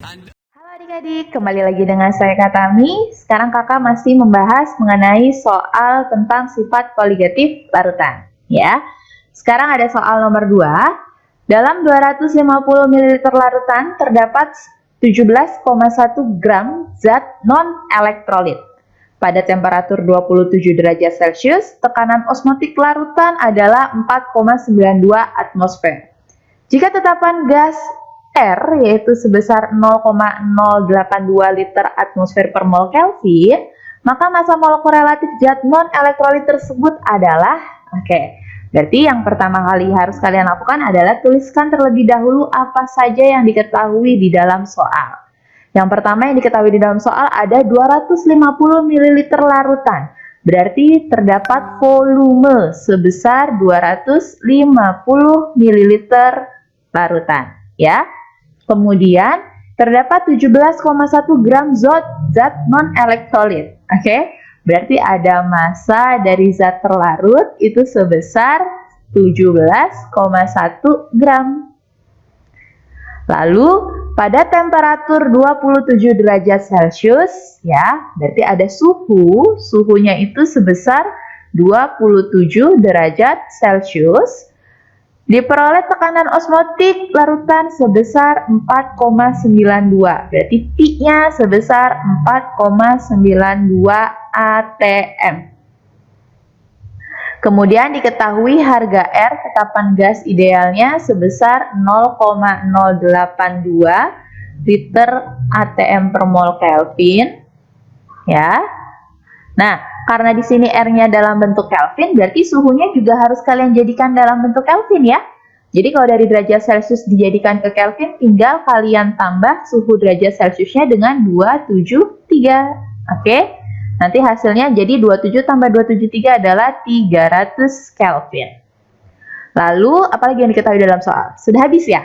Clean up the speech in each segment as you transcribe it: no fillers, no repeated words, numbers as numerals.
Halo adik-adik, kembali lagi dengan saya Kak Tami. Sekarang kakak masih membahas mengenai soal tentang sifat koligatif larutan. Ya, sekarang ada soal nomor 2. Dalam 250 ml larutan terdapat 17,1 gram zat non-elektrolit. Pada temperatur 27 derajat Celcius, tekanan osmotik larutan adalah 4,92 atmosfer. Jika tetapan gas R yaitu sebesar 0,082 liter atmosfer per mol Kelvin, maka massa molekul relatif zat non-elektrolit tersebut adalah, berarti yang pertama kali harus kalian lakukan adalah tuliskan terlebih dahulu apa saja yang diketahui di dalam soal. Yang pertama yang diketahui di dalam soal ada 250 ml larutan. Berarti terdapat volume sebesar 250 ml larutan, ya. Kemudian terdapat 17,1 gram zat non-elektrolit. Berarti ada massa dari zat terlarut itu sebesar 17,1 gram. Lalu pada temperatur 27 derajat Celcius, ya, berarti ada suhunya itu sebesar 27 derajat Celcius. Diperoleh tekanan osmotik larutan sebesar 4,92. Berarti P-nya sebesar 4,92 atm. Kemudian diketahui harga R tetapan gas idealnya sebesar 0,082 liter atm per mol Kelvin. Ya. Nah, karena di sini R-nya dalam bentuk Kelvin, berarti suhunya juga harus kalian jadikan dalam bentuk Kelvin ya. Jadi kalau dari derajat Celcius dijadikan ke Kelvin, tinggal kalian tambah suhu derajat Celciusnya dengan 273. Nanti hasilnya jadi 27 tambah 273 adalah 300 Kelvin. Lalu, apalagi yang diketahui dalam soal? Sudah habis ya?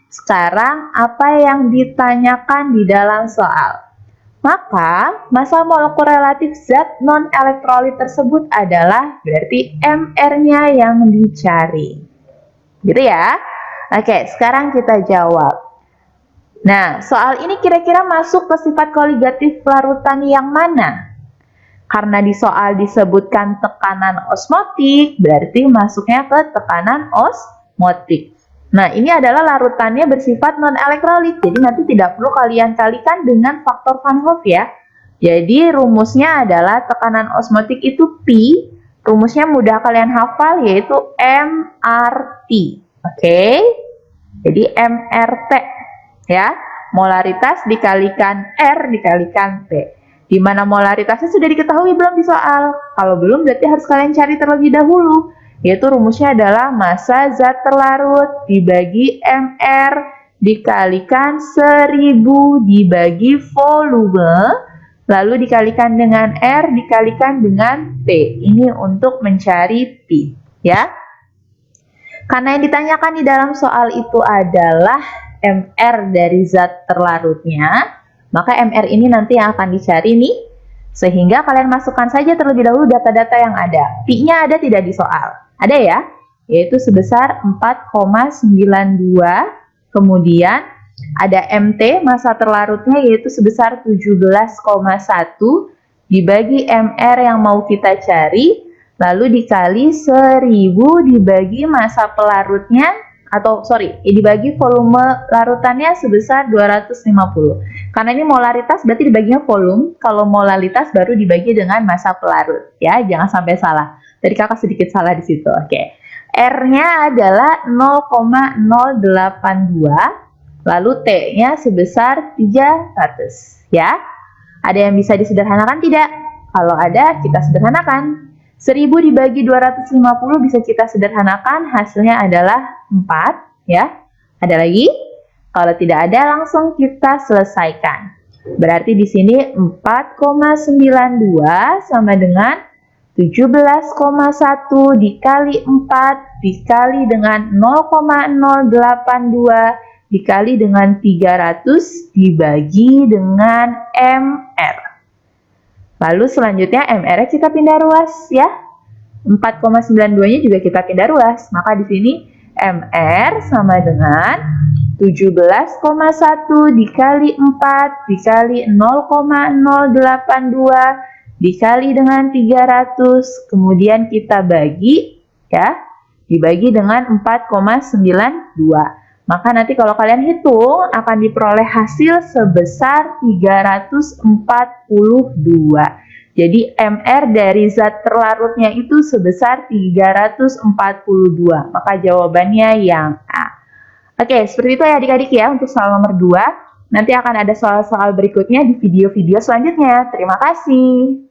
Sekarang apa yang ditanyakan di dalam soal? Maka, massa molekul relatif zat non-elektrolit tersebut adalah berarti MR-nya yang dicari. Gitu ya? Sekarang kita jawab. Nah, soal ini kira-kira masuk ke sifat koligatif larutan yang mana? Karena di soal disebutkan tekanan osmotik, berarti masuknya ke tekanan osmotik. Nah, ini adalah larutannya bersifat non-elektrolit, jadi nanti tidak perlu kalian kalikan dengan faktor Van Hoff ya. Jadi rumusnya adalah tekanan osmotik itu P, rumusnya mudah kalian hafal yaitu MRT. Jadi MRT ya, molaritas dikalikan R dikalikan T. Di mana molaritasnya sudah diketahui belum di soal? Kalau belum berarti harus kalian cari terlebih dahulu. Yaitu rumusnya adalah massa zat terlarut dibagi MR dikalikan 1000 dibagi volume, lalu dikalikan dengan R dikalikan dengan T. Ini untuk mencari P, ya. Karena yang ditanyakan di dalam soal itu adalah MR dari zat terlarutnya, maka MR ini nanti yang akan dicari nih. Sehingga kalian masukkan saja terlebih dahulu data-data yang ada. P-nya ada tidak di soal? Ada ya, yaitu sebesar 4,92. Kemudian ada MT, massa terlarutnya yaitu sebesar 17,1 dibagi MR yang mau kita cari, lalu dikali 1000 dibagi massa pelarutnya, dibagi volume larutannya sebesar 250. Karena ini molaritas berarti dibaginya volume, kalau molalitas baru dibagi dengan massa pelarut. Ya, jangan sampai salah. Tadi kakak sedikit salah di situ. R-nya adalah 0,082, lalu T-nya sebesar 300. Ya, ada yang bisa disederhanakan tidak? Kalau ada, kita sederhanakan. 1000 dibagi 250 bisa kita sederhanakan, hasilnya adalah 4. Ya, ada lagi? Kalau tidak ada, langsung kita selesaikan. Berarti di sini 4,92 sama dengan 17,1 dikali 4 dikali dengan 0,082 dikali dengan 300 dibagi dengan MR. Lalu selanjutnya MR-nya kita pindah ruas ya. 4,92-nya juga kita pindah ruas. Maka di sini MR sama dengan 17,1 dikali 4 dikali 0,082 dikali dengan 300, kemudian kita bagi, ya, dibagi dengan 4,92. Maka nanti kalau kalian hitung akan diperoleh hasil sebesar 342. Jadi MR dari zat terlarutnya itu sebesar 342. Maka jawabannya yang A. Oke, seperti itu ya adik-adik ya untuk soal nomor 2. Nanti akan ada soal-soal berikutnya di video-video selanjutnya. Terima kasih.